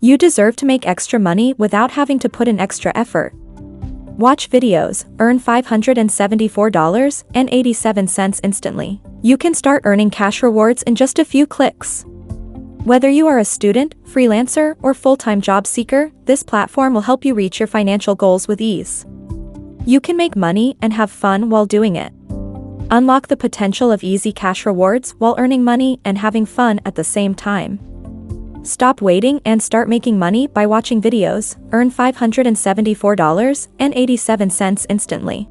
You deserve to make extra money without having to put in extra effort. Watch videos, earn $574.87 instantly. You can start earning cash rewards in just a few clicks. Whether you are a student, freelancer, or full-time job seeker, this platform will help you reach your financial goals with ease. You can make money and have fun while doing it. Unlock the potential of easy cash rewards while earning money and having fun at the same time. Stop waiting and start making money by watching videos, earn $574.87 instantly.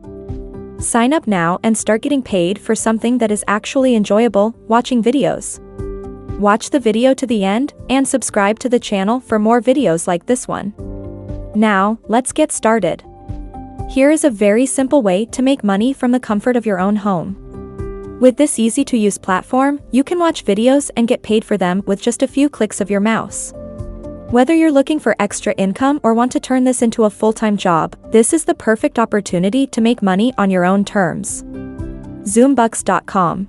Sign up now and start getting paid for something that is actually enjoyable, watching videos. Watch the video to the end and subscribe to the channel for more videos like this one. Now, let's get started. Here is a very simple way to make money from the comfort of your own home. With this easy-to-use platform, you can watch videos and get paid for them with just a few clicks of your mouse. Whether you're looking for extra income or want to turn this into a full-time job, this is the perfect opportunity to make money on your own terms. Zoombucks.com.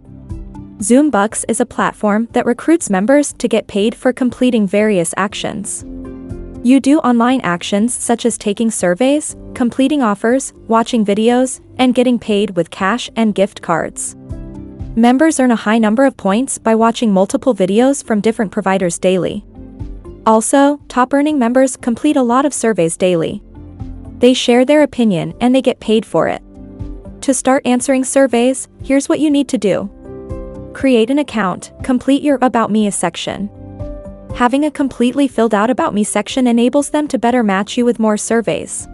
Zoombucks is a platform that recruits members to get paid for completing various actions. You do online actions such as taking surveys, completing offers, watching videos, and getting paid with cash and gift cards. Members earn a high number of points by watching multiple videos from different providers daily. Also, top-earning members complete a lot of surveys daily. They share their opinion and they get paid for it. To start answering surveys, here's what you need to do. Create an account, complete your About Me section. Having a completely filled out About Me section enables them to better match you with more surveys.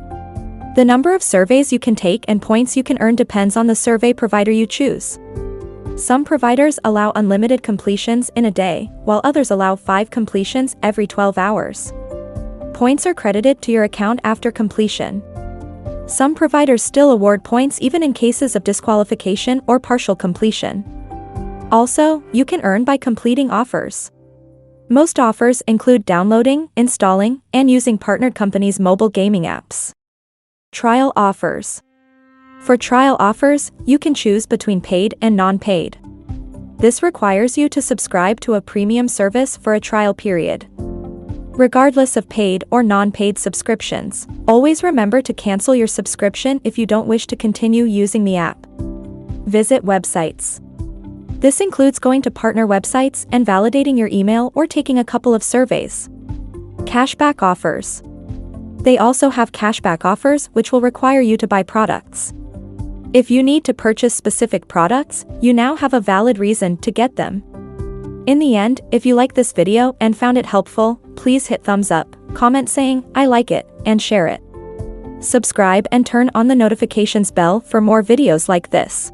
The number of surveys you can take and points you can earn depends on the survey provider you choose. Some providers allow unlimited completions in a day, while others allow 5 completions every 12 hours. Points are credited to your account after completion. Some providers still award points even in cases of disqualification or partial completion. Also, you can earn by completing offers. Most offers include downloading, installing, and using partnered companies' mobile gaming apps. Trial offers. For trial offers, you can choose between paid and non-paid. This requires you to subscribe to a premium service for a trial period. Regardless of paid or non-paid subscriptions, always remember to cancel your subscription if you don't wish to continue using the app. Visit websites. This includes going to partner websites and validating your email or taking a couple of surveys. Cashback offers. They also have cashback offers which will require you to buy products. If you need to purchase specific products, you now have a valid reason to get them. In the end, if you like this video and found it helpful, please hit thumbs up, comment saying, "I like it," and share it. Subscribe and turn on the notifications bell for more videos like this.